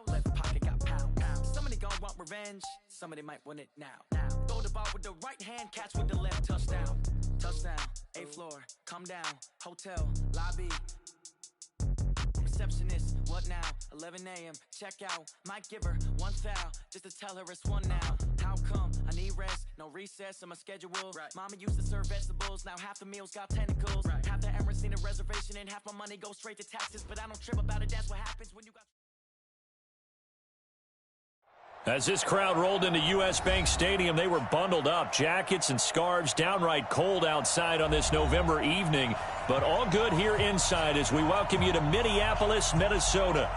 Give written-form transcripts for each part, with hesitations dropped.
Left pocket got pound. Somebody gon' want revenge. Somebody might want it now. Throw the ball with the right hand, catch with the left. Touchdown. Touchdown. 8th floor. Come down. Hotel. Lobby. Receptionist. What now? 11 a.m. Check out. Might give her one foul just to tell her it's one now. How come? I need rest. No recess in my schedule. Right. Mama used to serve vegetables. Now half the meals got tentacles. Right. Half the Emirates need a reservation and half my money goes straight to taxes. But I don't trip about it. That's what happens when you got... As this crowd rolled into U.S. Bank Stadium, they were bundled up, jackets and scarves, downright cold outside on this November evening. But all good here inside as we welcome you to Minneapolis, Minnesota.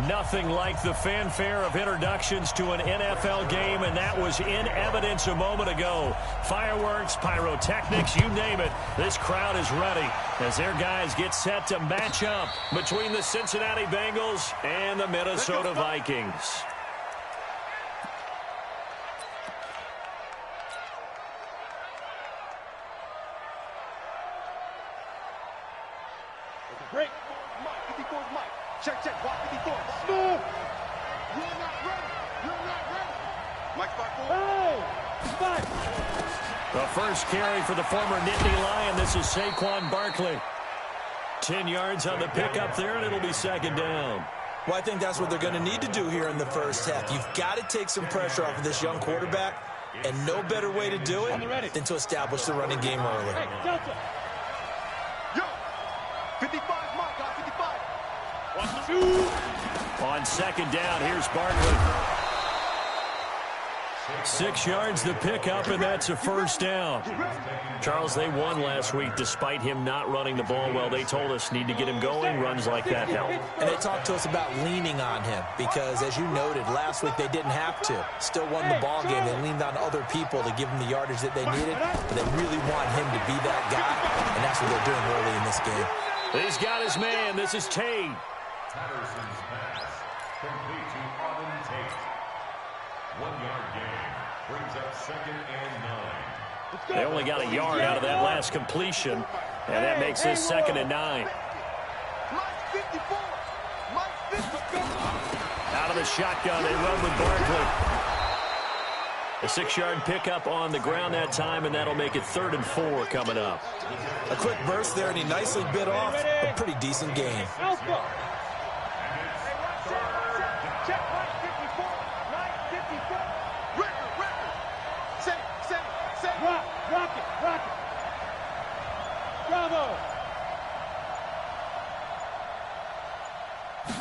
Nothing like the fanfare of introductions to an NFL game, and that was in evidence a moment ago. Fireworks, pyrotechnics, you name it. This crowd is ready as their guys get set to match up between the Cincinnati Bengals and the Minnesota Vikings. Break. Mike, 54 Mike. Check. Block 54. Smooth. You're not ready. Mike, back forward. Hey! The first carry for the former Nittany Lion. This is Saquon Barkley. 10 yards on the pickup there, and it'll be second down. Well, I think that's what they're going to need to do here in the first half. You've got to take some pressure off of this young quarterback, and no better way to do it than to establish the running game early. Hey, Delta. Yo, 55 Mike, got 55. 1, 2. On second down, here's Barkley. 6 yards the pickup, and that's a first down. Charles, they won last week despite him not running the ball well. They told us need to get him going. Runs like that help. And they talked to us about leaning on him because, as you noted, last week they didn't have to. Still won the ball game. They leaned on other people to give them the yardage that they needed. But they really want him to be that guy, and that's what they're doing early in this game. He's got his man. This is Tate. Patterson's pass complete to Auden Tate. 1-yard gain brings up 2nd and 9. They only got a yard out of that last completion, and that makes this 2nd and 9. Out of the shotgun, they run with Barkley. A 6-yard pickup on the ground that time, and that'll make it 3rd and 4 coming up. A quick burst there, and he nicely bit off a pretty decent game. Rock it. Bravo.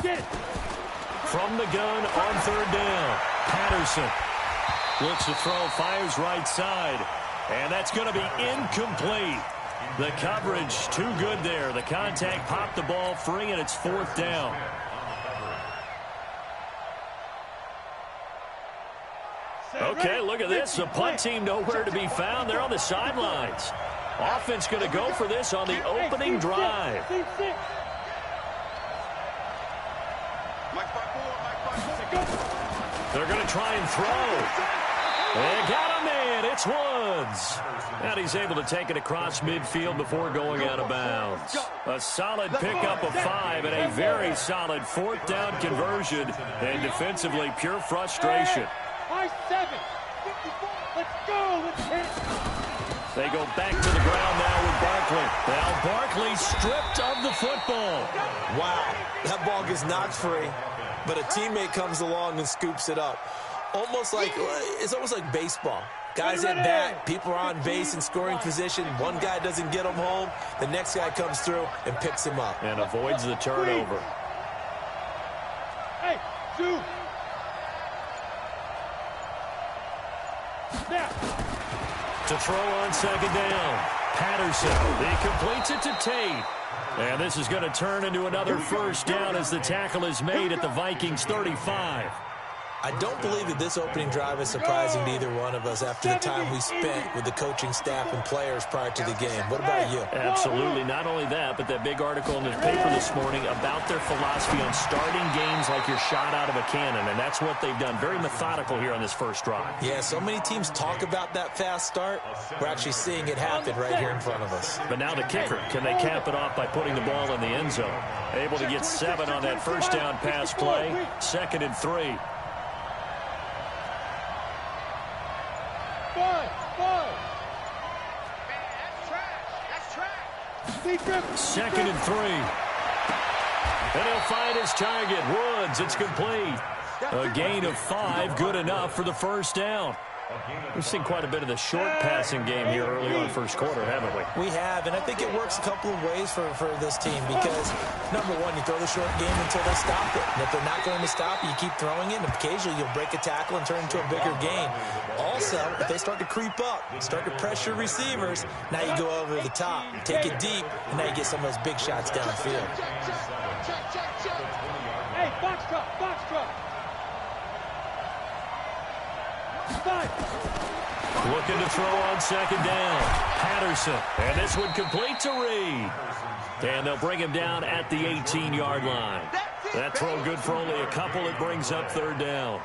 Get it. From the gun on 3rd down, Patterson looks to throw, fires right side, and that's going to be incomplete. The coverage too good there. The contact popped the ball free, and it's 4th down. Okay, look at this. The punt team nowhere to be found. They're on the sidelines. Offense going to go for this on the opening drive. They're going to try and throw. They got a man. It's Woods. And he's able to take it across midfield before going out of bounds. A solid pickup of 5 and a very solid 4th down conversion. And defensively, pure frustration. 7. 54. Let's go. Let's hit. They go back to the ground now with Barkley. Now Barkley stripped of the football. Wow, that ball gets knocked free, but a teammate comes along and scoops it up. It's almost like baseball. Guys at bat, people are on base in scoring position. One guy doesn't get him home. The next guy comes through and picks him up. And avoids the turnover. Hey, shoot. To throw on 2nd down, Patterson. He completes it to Tate. And this is going to turn into another first down as the tackle is made at the Vikings 35. I don't believe that this opening drive is surprising to either one of us after the time we spent with the coaching staff and players prior to the game. What about you? Absolutely. Not only that, but that big article in the paper this morning about their philosophy on starting games like you're shot out of a cannon, and that's what they've done. Very methodical here on this first drive. Yeah, so many teams talk about that fast start. We're actually seeing it happen right here in front of us. But now the kicker, can they cap it off by putting the ball in the end zone? Able to get 7 on that first down pass play. 2nd and 3. 2nd and 3. And he'll find his target. Woods, it's complete. A gain of 5, good enough for the first down. We've seen quite a bit of the short passing game here early on first quarter, haven't we? We have, and I think it works a couple of ways for this team because, number one, you throw the short game until they stop it. And if they're not going to stop it, you keep throwing it, and occasionally you'll break a tackle and turn it into a bigger gain. Also, if they start to creep up, start to pressure receivers, now you go over the top, take it deep, and now you get some of those big shots downfield. Hey, box truck, box truck. Looking to throw on 2nd down. Patterson. And this one complete to Reed. And they'll bring him down at the 18-yard line. That throw good for only a couple. It brings up 3rd down.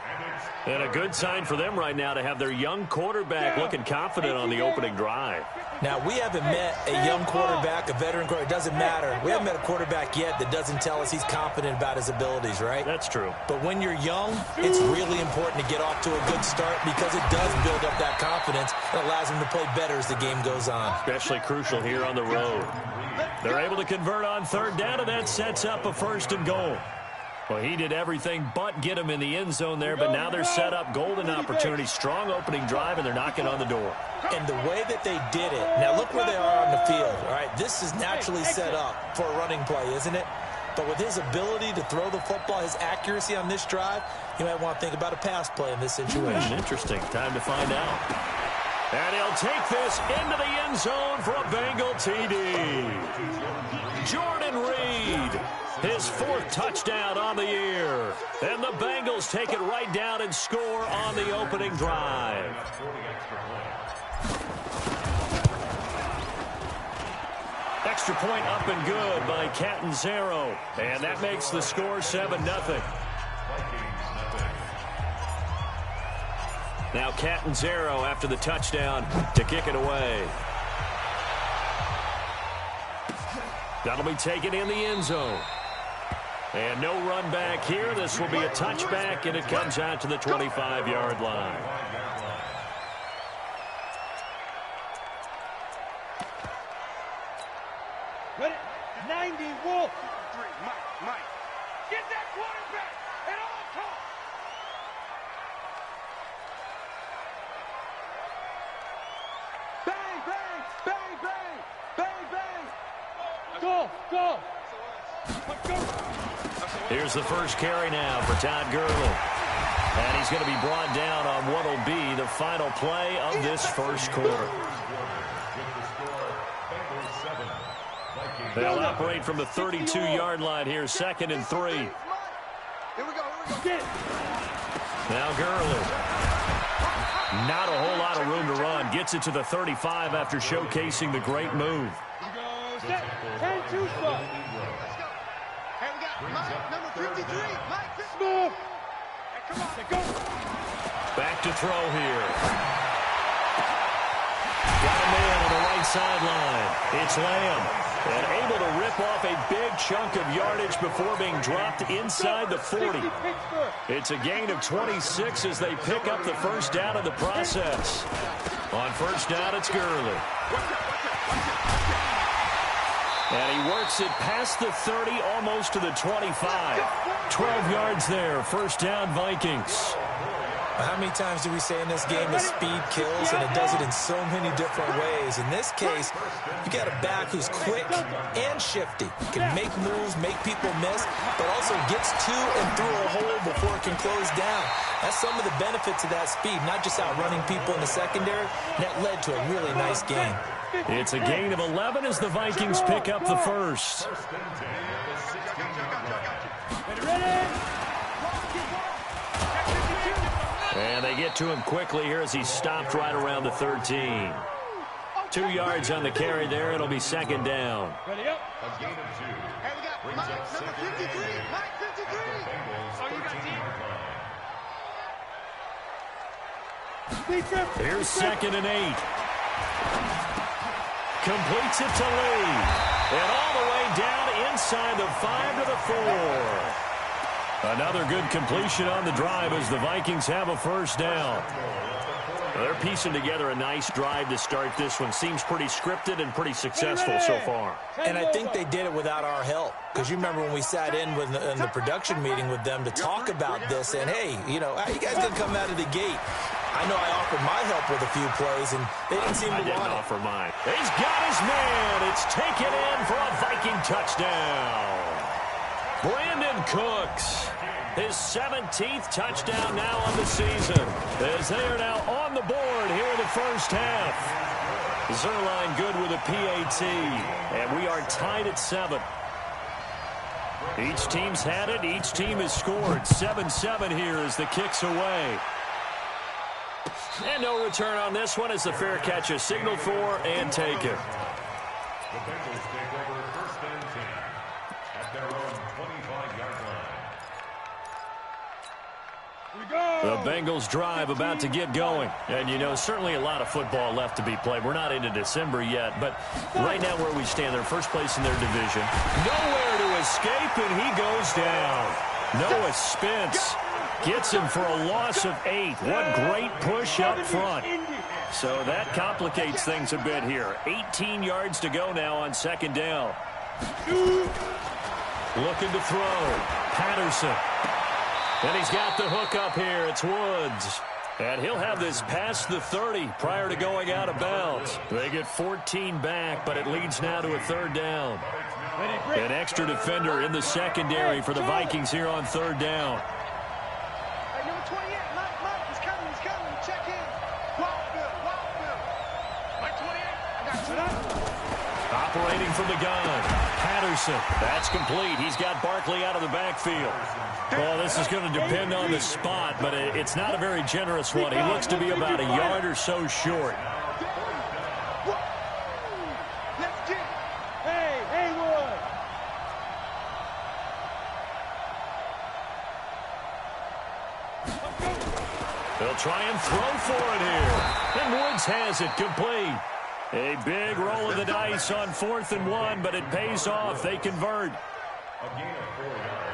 And a good sign for them right now to have their young quarterback looking confident on the opening drive. Now, we haven't met a young quarterback, a veteran quarterback. It doesn't matter. We haven't met a quarterback yet that doesn't tell us he's confident about his abilities, right? That's true. But when you're young, it's really important to get off to a good start because it does build up that confidence and allows him to play better as the game goes on. Especially crucial here on the road. They're able to convert on 3rd down, and that sets up a 1st and goal. Well, he did everything but get him in the end zone there, but now they're set up. Golden opportunity, strong opening drive, and they're knocking on the door. And the way that they did it, now look where they are on the field, all right? This is naturally set up for a running play, isn't it? But with his ability to throw the football, his accuracy on this drive, you might want to think about a pass play in this situation. Interesting. Time to find out. And he'll take this into the end zone for a Bengal TD. Jordan Reed, his 4th touchdown on the year. And the Bengals take it right down and score on the opening drive. Extra point up and good by Catanzaro. And that makes the score 7-0. Now Catanzaro after the touchdown to kick it away. That'll be taken in the end zone. And no run back here. This will be a touchback, and it comes out to the 25-yard line. Ready? 90, Wolf. 3, Mike. Get that quarterback at all costs. Bang, bang, bang, bang, bang, bang. Go. Here's the first carry now for Todd Gurley. And he's going to be brought down on what will be the final play of this first quarter. They'll operate from the 32-yard line here, 2nd and 3. Here we go. Now Gurley. Not a whole lot of room to run. Gets it to the 35 after showcasing the great move. Set. 10-2 stop. Hey, we got Mike, number 53. Mike, move. Hey, come on, go. Back to throw here. Got a man on the right sideline. It's Lamb. And able to rip off a big chunk of yardage before being dropped inside the 40. It's a gain of 26 as they pick up the first down in the process. On first down, it's Gurley. And he works it past the 30, almost to the 25. 12 yards there, first down Vikings. How many times do we say in this game that speed kills, and it does it in so many different ways? In this case, you got a back who's quick and shifty. Can make moves, make people miss, but also gets to and through a hole before it can close down. That's some of the benefits of that speed, not just outrunning people in the secondary. That led to a really nice game. It's a gain of 11 as the Vikings pick up the first. Ready? get to him quickly here as he's stopped right around the 13. 2 yards on the carry there. It'll be second down. Ready up. A gain of 2. Hey, we got Brings Mike, up number second 53. and Mike, 53. Bengals, Oh, you got 13-yard line. Defense. Here's second and 8. Completes it to Lee. And all the way down inside the 5 to the 4. Another good completion on the drive as the Vikings have a first down. They're piecing together a nice drive to start this one. Seems pretty scripted and pretty successful so far. And I think they did it without our help. Because you remember when we sat in the production meeting with them to talk about this. And, hey, you know, how you guys going to come out of the gate? I know I offered my help with a few plays, and they didn't seem to want it. I didn't offer mine. He's got his man. It's taken in for a Viking touchdown. Brandon Cooks. His 17th touchdown now on the season, as they are now on the board here in the first half. Zerline good with a PAT, and we are tied at 7. Each team's had it. Each team has scored. 7-7 here as the kick's away. And no return on this one as the fair catch is signaled for and taken. The Bengals take over first and 10 at their own 25-yard line. The Bengals drive about to get going. And, you know, certainly a lot of football left to be played. We're not into December yet, but right now where we stand, they're first place in their division. Nowhere to escape, and he goes down. Noah Spence gets him for a loss of 8. What great push up front. So that complicates things a bit here. 18 yards to go now on second down. Looking to throw. Patterson. And he's got the hook up here. It's Woods. And he'll have this past the 30 prior to going out of bounds. They get 14 back, but it leads now to a third down. An extra defender in the secondary for the Vikings here on third down. Hey, number 28, Mike, he's coming, check in. Wildfield. Mike 28, I got you. Operating from the gun. Patterson. That's complete. He's got Barkley out of the backfield. Well, this is going to depend on the spot, but it's not a very generous one. He looks to be about a yard or so short. Let's get it. Hey, Haywood. They'll try and throw for it here. And Woods has it complete. A big roll of the dice on 4th and 1, but it pays off. They convert. A gain of 4 yards.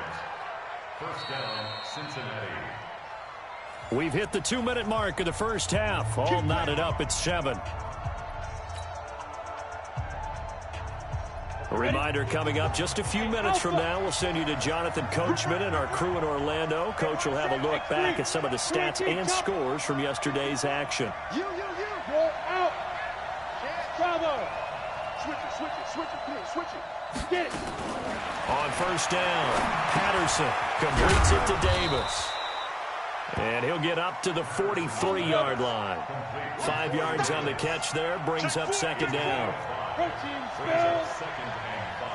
First down, Cincinnati. We've hit the 2-minute mark of the first half. All knotted up at 7. A reminder coming up just a few minutes from now. We'll send you to Jonathan Coachman and our crew in Orlando. Coach will have a look back at some of the stats and scores from yesterday's action. You. Go out. Bravo. Switch it. Get it. On first down, Patterson completes it to Davis. And he'll get up to the 43-yard line. 5 yards on the catch there, brings up second down. Brings up second and 5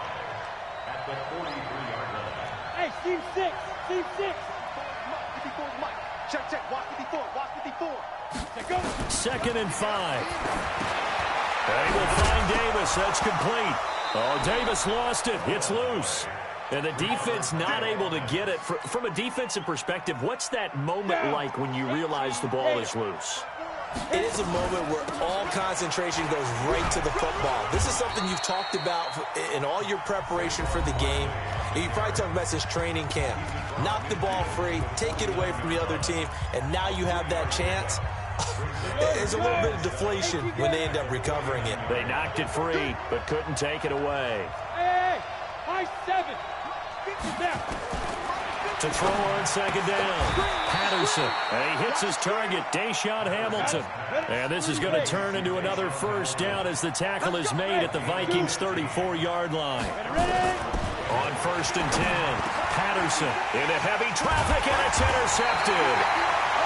at the 43-yard line. Hey, team 6. 54 Mike. Check. Watch 54. Go. Second and 5. They will find Davis. That's complete. Oh, Davis lost it. It's loose. And the defense not able to get it. From a defensive perspective, what's that moment like when you realize the ball is loose? It is a moment where all concentration goes right to the football. This is something you've talked about in all your preparation for the game. And you probably talked about since training camp. Knock the ball free, take it away from the other team, and now you have that chance. There's a little bit of deflation when they end up recovering it. They knocked it free, but couldn't take it away. Hey, high 7. To throw on second down, Patterson. And he hits his target, Deshaun Hamilton. And this is going to turn into another first down as the tackle is made at the Vikings' 34-yard line. On first and 10, Patterson into heavy traffic, and it's intercepted.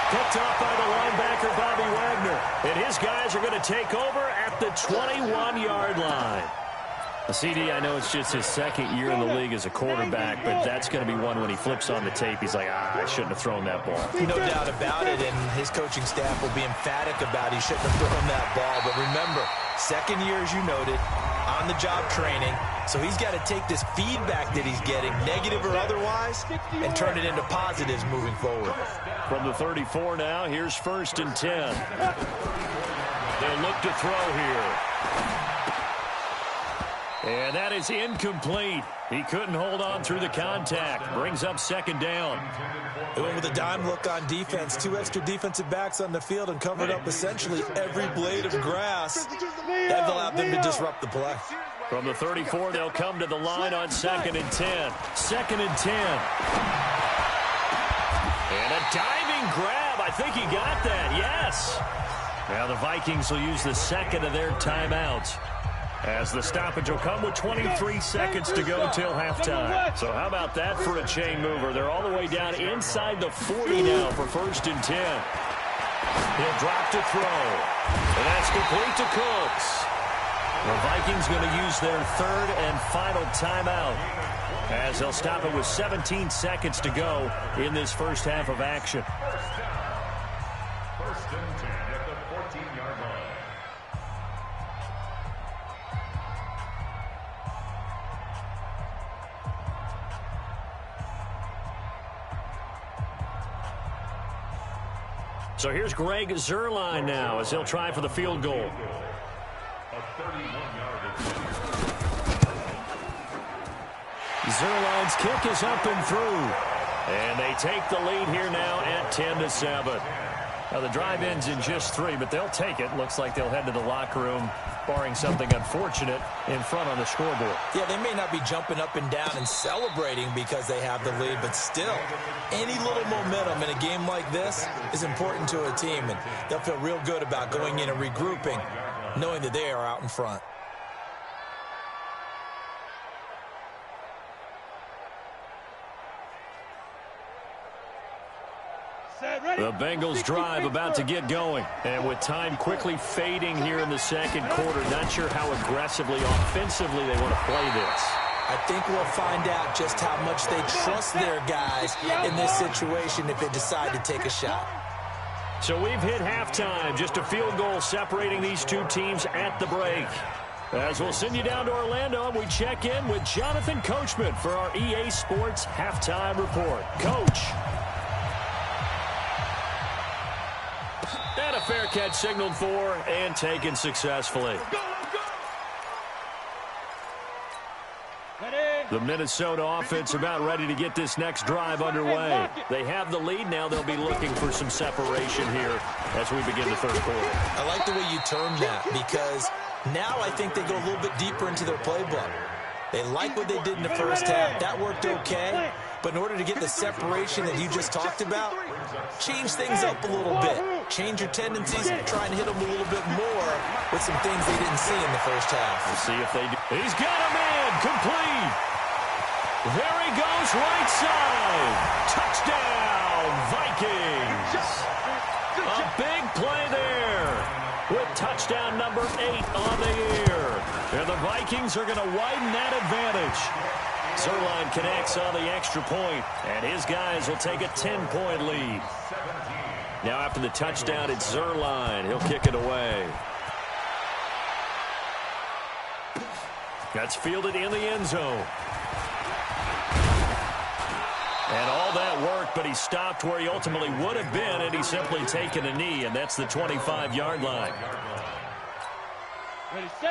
Picked up by the linebacker, Bobby Wagner. And his guys are going to take over at the 21-yard line. CD, I know it's just his second year in the league as a quarterback, but that's going to be one when he flips on the tape. He's like, I shouldn't have thrown that ball. No doubt about it, and his coaching staff will be emphatic about he shouldn't have thrown that ball. But remember, second year, as you noted, on-the-job training, so he's got to take this feedback that he's getting, negative or otherwise, and turn it into positives moving forward. From the 34 now, here's 1st and 10. They'll look to throw here. And that is incomplete. He couldn't hold on through the contact. Brings up 2nd down. They went with a dime look on defense. 2 extra defensive backs on the field and covered up essentially every blade of grass. That allowed them to disrupt the play. From the 34, they'll come to the line on 2nd and 10. 2nd and 10. And a diving grab. I think he got that, yes. Now the Vikings will use the second of their timeouts, as the stoppage will come with 23 seconds to go till halftime. So how about that for a chain mover? They're all the way down inside the 40 now for 1st and 10. He'll drop to throw. And that's complete to Cooks. The Vikings going to use their 3rd and final timeout, as they'll stop it with 17 seconds to go in this first half of action. 1st and 10 at the 14-yard line. So here's Greg Zuerlein now as he'll try for the field goal. Zuerlein's kick is up and through. And they take the lead here now at 10-7. Now the drive ends in just 3, but they'll take it. Looks like they'll head to the locker room, barring something unfortunate, in front on the scoreboard. Yeah, they may not be jumping up and down and celebrating because they have the lead, but still, any little momentum in a game like this is important to a team, and they'll feel real good about going in and regrouping, knowing that they are out in front. The Bengals drive about to get going. And with time quickly fading here in the second quarter, not sure how aggressively, offensively they want to play this. I think we'll find out just how much they trust their guys in this situation if they decide to take a shot. So we've hit halftime. Just a field goal separating these two teams at the break. As we'll send you down to Orlando, and we check in with Jonathan Coachman for our EA Sports Halftime Report. Coach. And a fair catch signaled for and taken successfully. The Minnesota offense about ready to get this next drive underway. They have the lead. Now they'll be looking for some separation here as we begin the third quarter. I like the way you termed that, because now I think they go a little bit deeper into their playbook. They like what they did in the first half. That worked okay. But in order to get the separation that you just talked about, change things up a little bit. Change your tendencies and try and hit them a little bit more with some things they didn't see in the first half. We'll see if they do. He's got a man complete. There he goes, right side. Touchdown, Vikings. A big play there with touchdown number 8 on the year. And the Vikings are going to widen that advantage. Zuerlein connects on the extra point, and his guys will take a 10-point lead. Now after the touchdown, it's Zuerlein. He'll kick it away. That's fielded in the end zone. And all that worked, but he stopped where he ultimately would have been, and he's simply taken a knee, and that's the 25-yard line.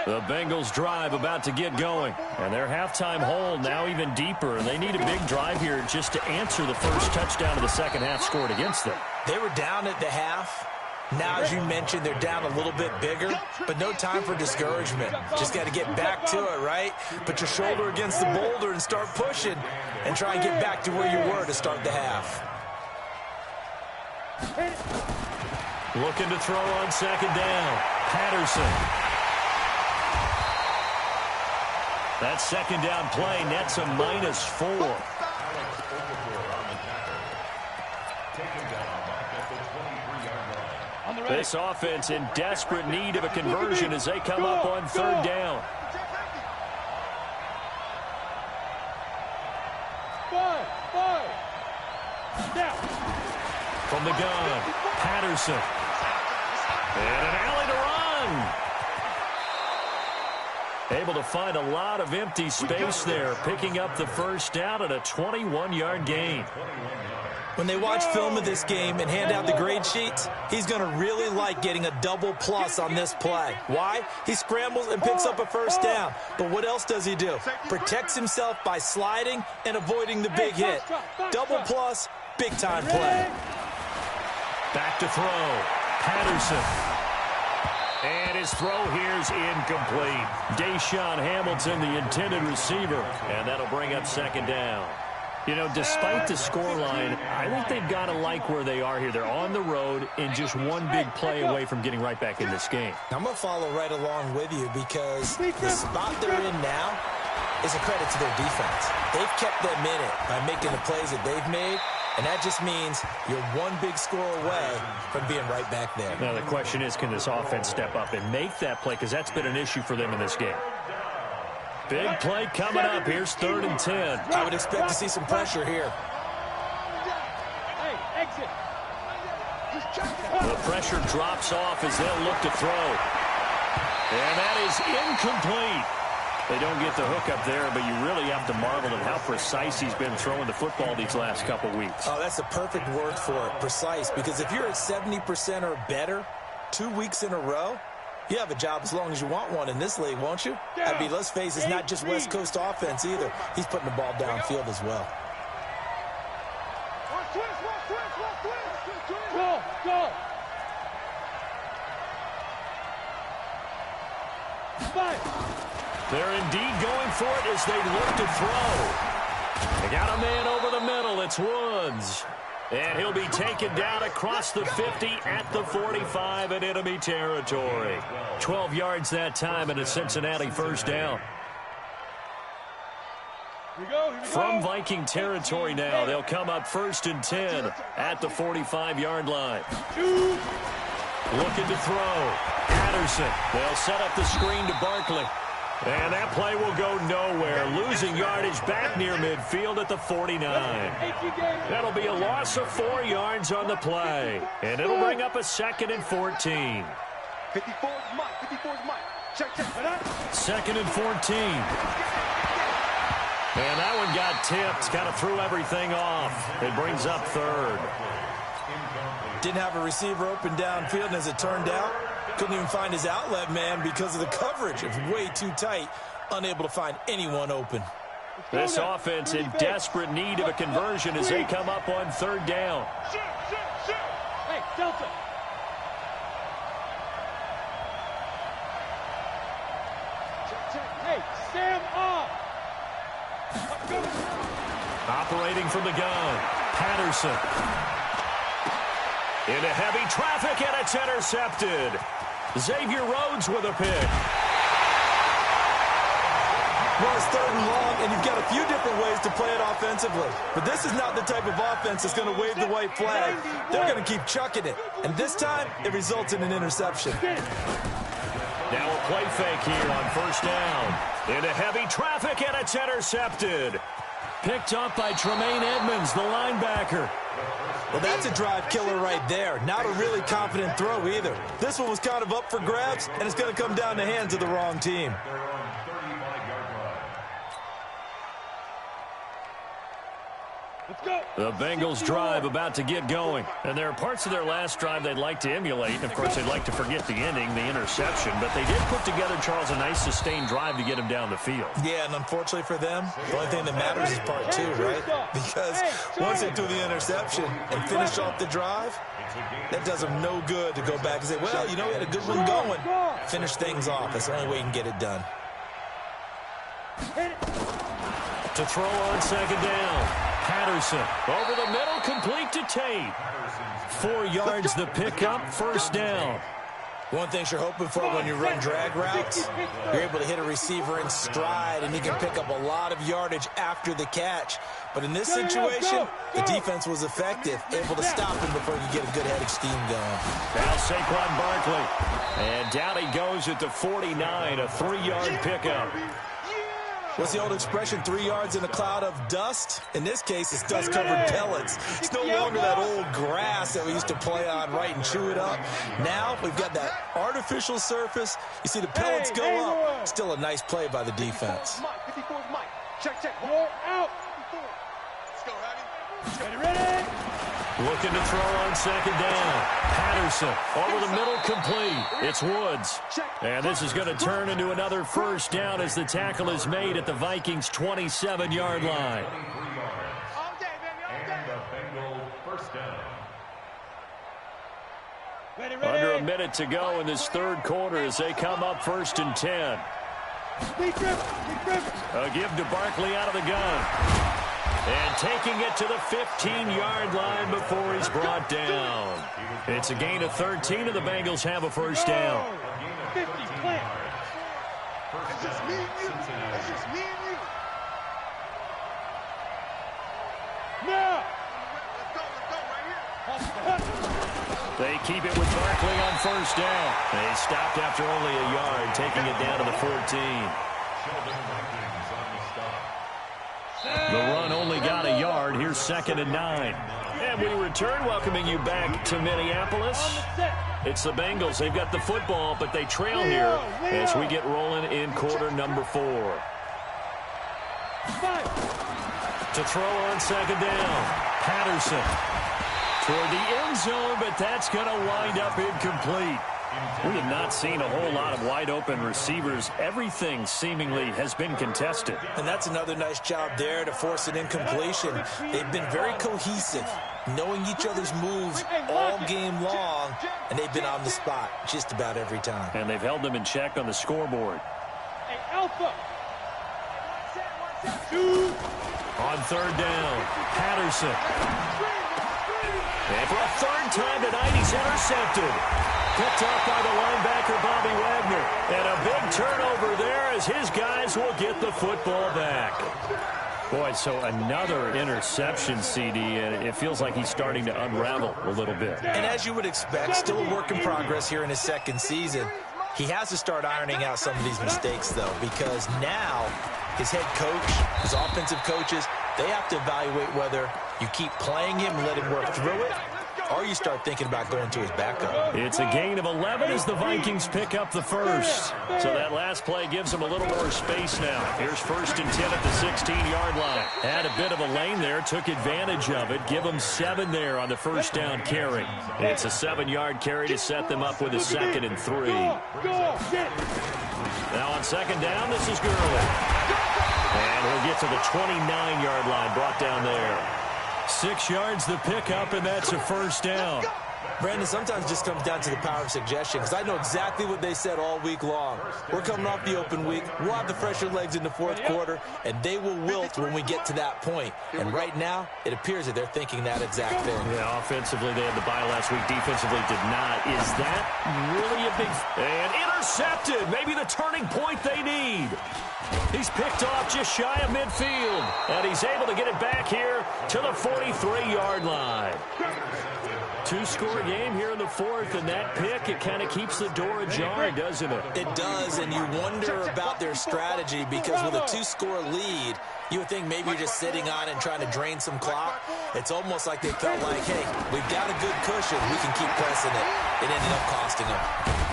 The Bengals drive about to get going, and their halftime hole now even deeper, and they need a big drive here just to answer the first touchdown of the second half scored against them. They were down at the half. Now, as you mentioned, they're down a little bit bigger, but no time for discouragement. Just got to get back to it, right? Put your shoulder against the boulder and start pushing, and try and get back to where you were to start the half. Looking to throw on second down. Patterson. That second down play nets a -4. This offense in desperate need of a conversion as they come up on third down. From the gun, Patterson. And an alley to run. Able to find a lot of empty space there, picking up the first down at a 21-yard gain. When they watch film of this game and hand out the grade sheets, he's going to really like getting a double plus on this play. Why? He scrambles and picks up a first down. But what else does he do? Protects himself by sliding and avoiding the big hit. Double plus, big-time play. Back to throw. Patterson. And his throw here's incomplete. Deshaun Hamilton, the intended receiver. And that'll bring up second down. You know, despite the scoreline, I think they've got to like where they are here. They're on the road and just one big play away from getting right back in this game. I'm going to follow right along with you because the spot they're in now is a credit to their defense. They've kept them in it by making the plays that they've made, and that just means you're one big score away from being right back there. Now, the question is, can this offense step up and make that play? Because that's been an issue for them in this game. Big play coming up. Here's 3rd and 10. I would expect to see some pressure here. The pressure drops off as they'll look to throw. And that is incomplete. They don't get the hook up there, but you really have to marvel at how precise he's been throwing the football these last couple weeks. Oh, that's the perfect word for it, precise, because if you're at 70% or better 2 weeks in a row, you have a job as long as you want one in this league, won't you? I mean, let's face it, it's not just West Coast offense either. He's putting the ball downfield as well. Go. They're indeed going for it as they look to throw. They got a man over the middle. It's Woods. And he'll be taken down across the 50 at the 45 in enemy territory. 12 yards that time and a Cincinnati first down. From Viking territory now, they'll come up 1st and 10 at the 45-yard line. Looking to throw. Patterson. They'll set up the screen to Barkley. And that play will go nowhere. Losing yardage back near midfield at the 49. That'll be a loss of 4 yards on the play. And it'll bring up a 2nd and 14. 54's Mike. 54's Mike. Check. 2nd and 14. And that one got tipped. Kind of threw everything off. It brings up 3rd. Didn't have a receiver open downfield, and as it turned out, couldn't even find his outlet man because of the coverage. It's way too tight, unable to find anyone open. This offense in desperate need of a conversion as they come up on 3rd down. Hey, Delta. Check. Hey, Sam off. Operating from the gun, Patterson. Into heavy traffic, and it's intercepted. Xavier Rhodes with a pick. Well, it's 3rd and long, and you've got a few different ways to play it offensively. But this is not the type of offense that's going to wave the white flag. They're going to keep chucking it. And this time, it results in an interception. Now a play fake here on 1st down. Into heavy traffic, and it's intercepted. Picked up by Tremaine Edmonds, the linebacker. Well, that's a drive killer right there. Not a really confident throw either. This one was kind of up for grabs, and it's going to come down the hands of the wrong team. The Bengals drive about to get going. And there are parts of their last drive they'd like to emulate. And, of course, they'd like to forget the ending, the interception. But they did put together, Charles, a nice sustained drive to get him down the field. Yeah, and unfortunately for them, the only thing that matters is part 2, right? Because once they do the interception and finish off the drive, that does them no good to go back and say, well, you know, we had a good one going. Finish things off. That's the only way you can get it done. To throw on 2nd down. Patterson over the middle, complete to Tate. 4 yards the pickup, 1st down. One thing you're hoping for when you run drag routes, you're able to hit a receiver in stride, and he can pick up a lot of yardage after the catch. But in this situation, the defense was effective, able to stop him before you get a good head of steam going. Now Saquon Barkley. And down he goes at the 49, a 3-yard pickup. What's the old expression, 3 yards in a cloud of dust? In this case, it's dust-covered pellets. It's no longer that old grass that we used to play on, right, and chew it up. Now we've got that artificial surface. You see the pellets go up. Still a nice play by the defense. 54 is Mike. Check. Roll out. 54. Let's go, Ready? Ready? Looking to throw on second down. Patterson over the middle, complete. It's Woods. And this is going to turn into another first down as the tackle is made at the Vikings' 27-yard line. All day, baby, all day. And the Bengals first down. Ready? Under a minute to go in this third quarter as they come up 1st and 10. Deep grip. A give to Barkley out of the gun. And taking it to the 15-yard line before he's brought down. It's a gain of 13, and the Bengals have a first down. 50, plant. It's just me and you. It's just me and you. Now. Let's go right here. They keep it with Barkley on first down. They stopped after only a yard, taking it down to the 14. The run only got a yard. Here's 2nd and 9. And we return, welcoming you back to Minneapolis. It's the Bengals. They've got the football, but they trail here as we get rolling in quarter number 4. To throw on second down. Patterson toward the end zone, but that's going to wind up incomplete. We have not seen a whole lot of wide-open receivers. Everything seemingly has been contested. And that's another nice job there to force an incompletion. They've been very cohesive, knowing each other's moves all game long, and they've been on the spot just about every time. And they've held them in check on the scoreboard. Hey, Alpha. On third down, Patterson. And for a third time tonight, he's intercepted. Picked up by the linebacker, Bobby Wagner. And a big turnover there as his guys will get the football back. Boy, so another interception, CD, and it feels like he's starting to unravel a little bit. And as you would expect, still a work in progress here in his second season. He has to start ironing out some of these mistakes, though, because now his head coach, his offensive coaches, they have to evaluate whether you keep playing him and let him work through it, or you start thinking about going to his backup. It's a gain of 11 as the Vikings pick up the first. So that last play gives them a little more space now. Here's 1st and 10 at the 16-yard line. Had a bit of a lane there, took advantage of it. Give them 7 there on the first down carry. It's a 7-yard carry to set them up with a 2nd and 3. Now on second down, this is Gurley. And he'll get to the 29-yard line, brought down there. 6 yards the pickup, and that's a first down. Brandon, sometimes it just comes down to the power of suggestion, because I know exactly what they said all week long. We're coming off the open week. We'll have the fresher legs in the fourth quarter, and they will wilt when we get to that point. And right now, it appears that they're thinking that exact thing. Yeah, offensively, they had the bye last week. Defensively, did not. Is that really a big... And intercepted! Maybe the turning point they need. He's picked off just shy of midfield, and he's able to get it back here to the 43-yard line. 2-score game here in the fourth, and that pick, it kind of keeps the door ajar, doesn't it? It does, and you wonder about their strategy, because with a 2-score lead, you would think maybe you're just sitting on it and trying to drain some clock. It's almost like they felt like, hey, we've got a good cushion. We can keep pressing it. It ended up costing them.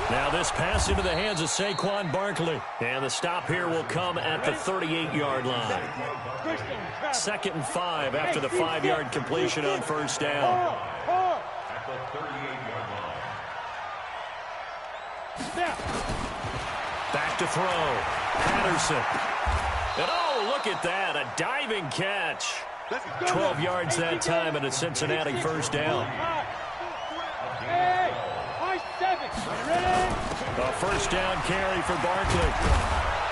Now this pass into the hands of Saquon Barkley. And the stop here will come at the 38-yard line. 2nd and 5 after the 5-yard completion on first down. At the 38-yard line. Back to throw. Patterson. And oh, look at that. A diving catch. 12 yards that time and a Cincinnati first down. A first down carry for Barkley.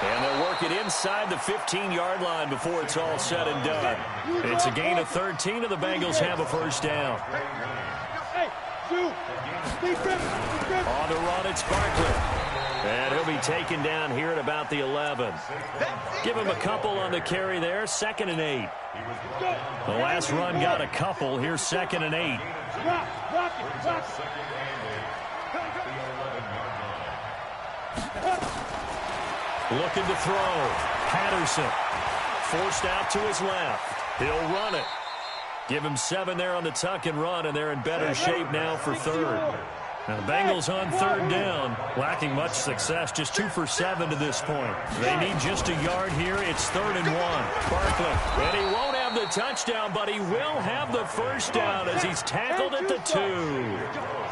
And they'll work it inside the 15-yard line before it's all said and done. It's a gain of 13, and the Bengals have a first down. On the run, it's Barkley. And he'll be taken down here at about the 11. Give him a couple on the carry there. 2nd and 8. The last run got a couple. Here's 2nd and 8. Looking to throw. Patterson forced out to his left. He'll run it. Give him 7 there on the tuck and run, and they're in better shape now for third. Now the Bengals on third down, lacking much success, just 2 for 7 to this point. They need just a yard here. It's 3rd and 1. Barkley, and he won't have the touchdown, but he will have the first down as he's tackled at the 2.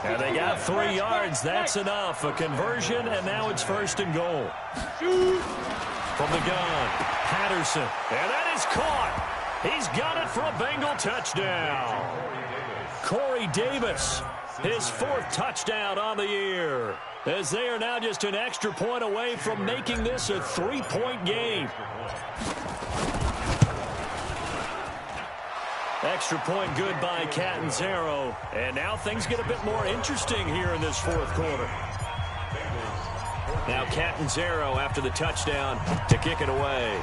And they got 3 yards. That's enough. A conversion, and now it's 1st and goal. From the gun, Patterson, and that is caught. He's got it for a Bengal touchdown. Corey Davis, his 4th touchdown on the year, as they are now just an extra point away from making this a 3-point game. Extra point good by Catanzaro, and now things get a bit more interesting here in this 4th quarter. Now Catanzaro after the touchdown to kick it away.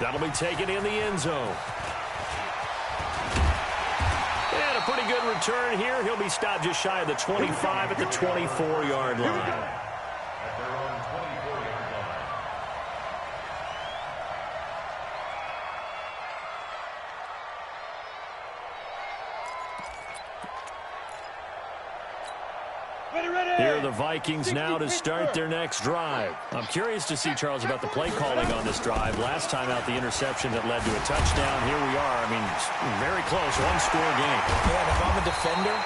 That'll be taken in the end zone. And a pretty good return here. He'll be stopped just shy of the 25 at the 24-yard line. Here are the Vikings now to start their next drive. I'm curious to see, Charles, about the play calling on this drive. Last time out, the interception that led to a touchdown. Here we are. I mean, very close, 1-score game. Man, if I'm a defender,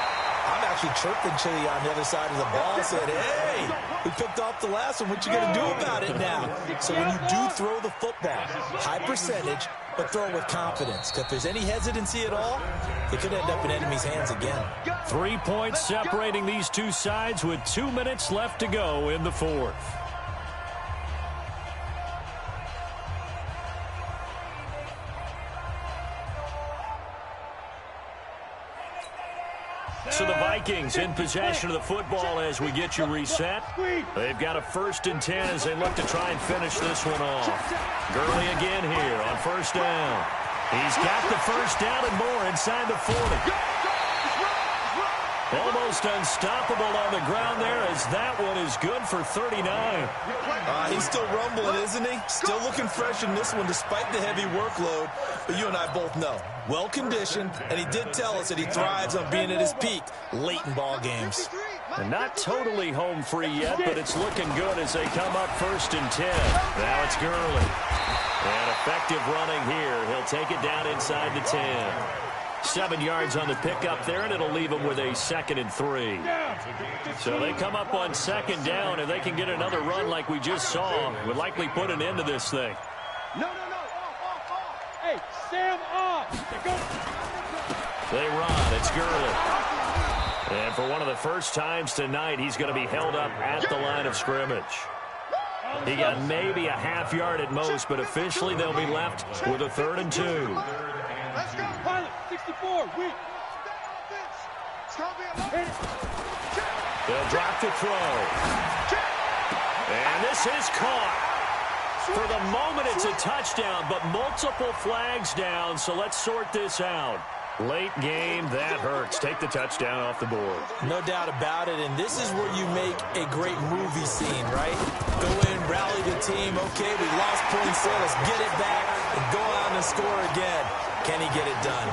I'm actually chirping Chili on the other side of the ball. Said, hey, we picked off the last one. What you going to do about it now? So when you do throw the football, high percentage, but throw it with confidence. If there's any hesitancy at all, it could end up in enemy's hands again. 3 points separating these two sides with 2 minutes left to go in the 4th. So the Vikings in possession of the football as we get you reset. They've got a 1st and 10 as they look to try and finish this one off. Gurley again here on 1st down. He's got the 1st down and more inside the 40. Almost unstoppable on the ground there as that one is good for 39. He's still rumbling, isn't he? Still looking fresh in this one despite the heavy workload. But you and I both know, well-conditioned, and he did tell us that he thrives on being at his peak late in ball games. And not totally home free yet, but it's looking good as they come up 1st and 10. Now it's Gurley. And effective running here. He'll take it down inside the 10. 7 yards on the pickup there, and it'll leave them with a 2nd and 3. So they come up on 2nd down, and they can get another run like we just saw. Would likely put an end to this thing. No. Off. Hey, Sam, off. They run. It's Gurley. And for one of the first times tonight, he's going to be held up at the line of scrimmage. He got maybe a half yard at most, but officially they'll be left with a 3rd and 2. Let's go. Pilot, 64. They'll drop the throw. And this is caught. For the moment, it's a touchdown, but multiple flags down, so let's sort this out. Late game, that hurts. Take the touchdown off the board. No doubt about it, and this is where you make a great movie scene, right? Go in, rally the team. Okay, we lost points there. Let's get it back and go out and score again. Can he get it done?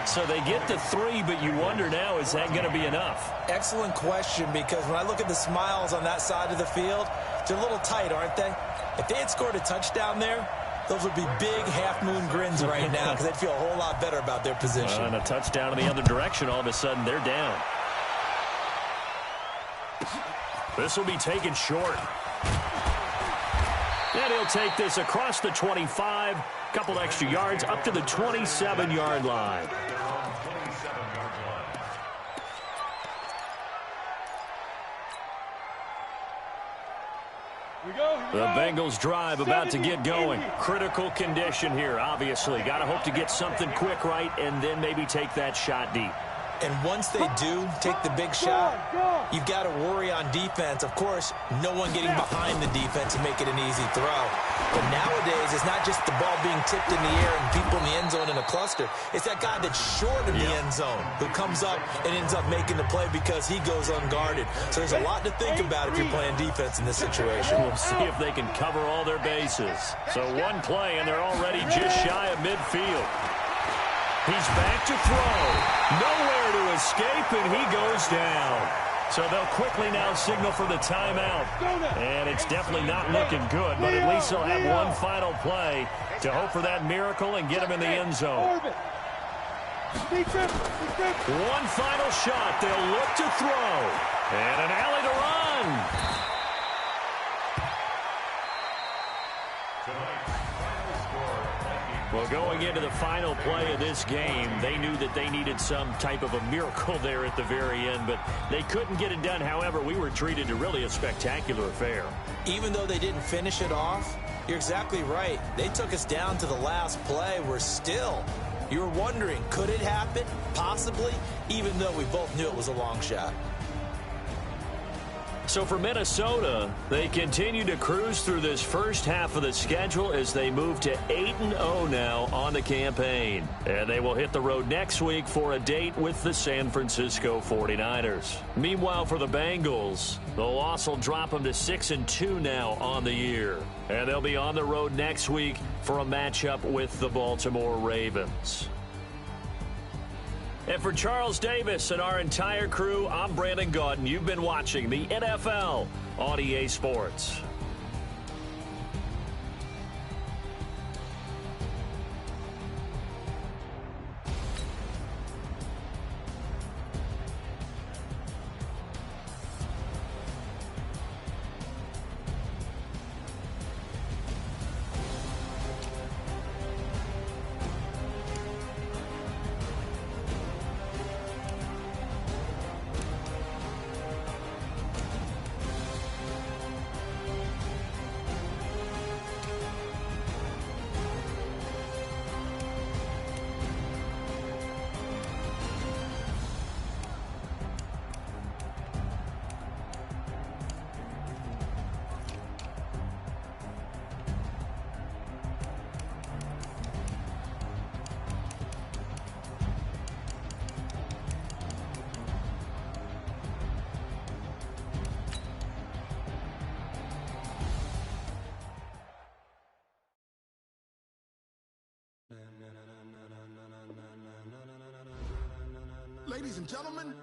So they get the 3, but you wonder now, is that going to be enough? Excellent question, because when I look at the smiles on that side of the field, they're a little tight, aren't they? If they had scored a touchdown there, those would be big half-moon grins right now because they'd feel a whole lot better about their position. And a touchdown in the other direction, all of a sudden they're down. This will be taken short. And he'll take this across the 25, couple extra yards up to the 27-yard line. The Bengals drive about to get going. Critical condition here, obviously. Got to hope to get something quick right and then maybe take that shot deep. And once they do take the big shot, you've got to worry on defense. Of course, no one getting behind the defense and make it an easy throw. But nowadays, it's not just the ball being tipped in the air and people in the end zone in a cluster. It's that guy that's short of the end zone who comes up and ends up making the play because he goes unguarded. So there's a lot to think about if you're playing defense in this situation. We'll see if they can cover all their bases. So one play, and they're already just shy of midfield. He's back to throw. Nowhere to escape, and he goes down. So they'll quickly now signal for the timeout. And it's definitely not looking good, but at least they'll have one final play to hope for that miracle and get him in the end zone. One final shot. They'll look to throw. And an alley to run. Well, going into the final play of this game, they knew that they needed some type of a miracle there at the very end, but they couldn't get it done. However, we were treated to really a spectacular affair. Even though they didn't finish it off, you're exactly right. They took us down to the last play. We're still, you were wondering, could it happen? Possibly, even though we both knew it was a long shot. So for Minnesota, they continue to cruise through this first half of the schedule as they move to 8-0 now on the campaign. And they will hit the road next week for a date with the San Francisco 49ers. Meanwhile, for the Bengals, the loss will drop them to 6-2 now on the year. And they'll be on the road next week for a matchup with the Baltimore Ravens. And for Charles Davis and our entire crew, I'm Brandon Gaudin. You've been watching the NFL on EA Sports. Ladies and gentlemen,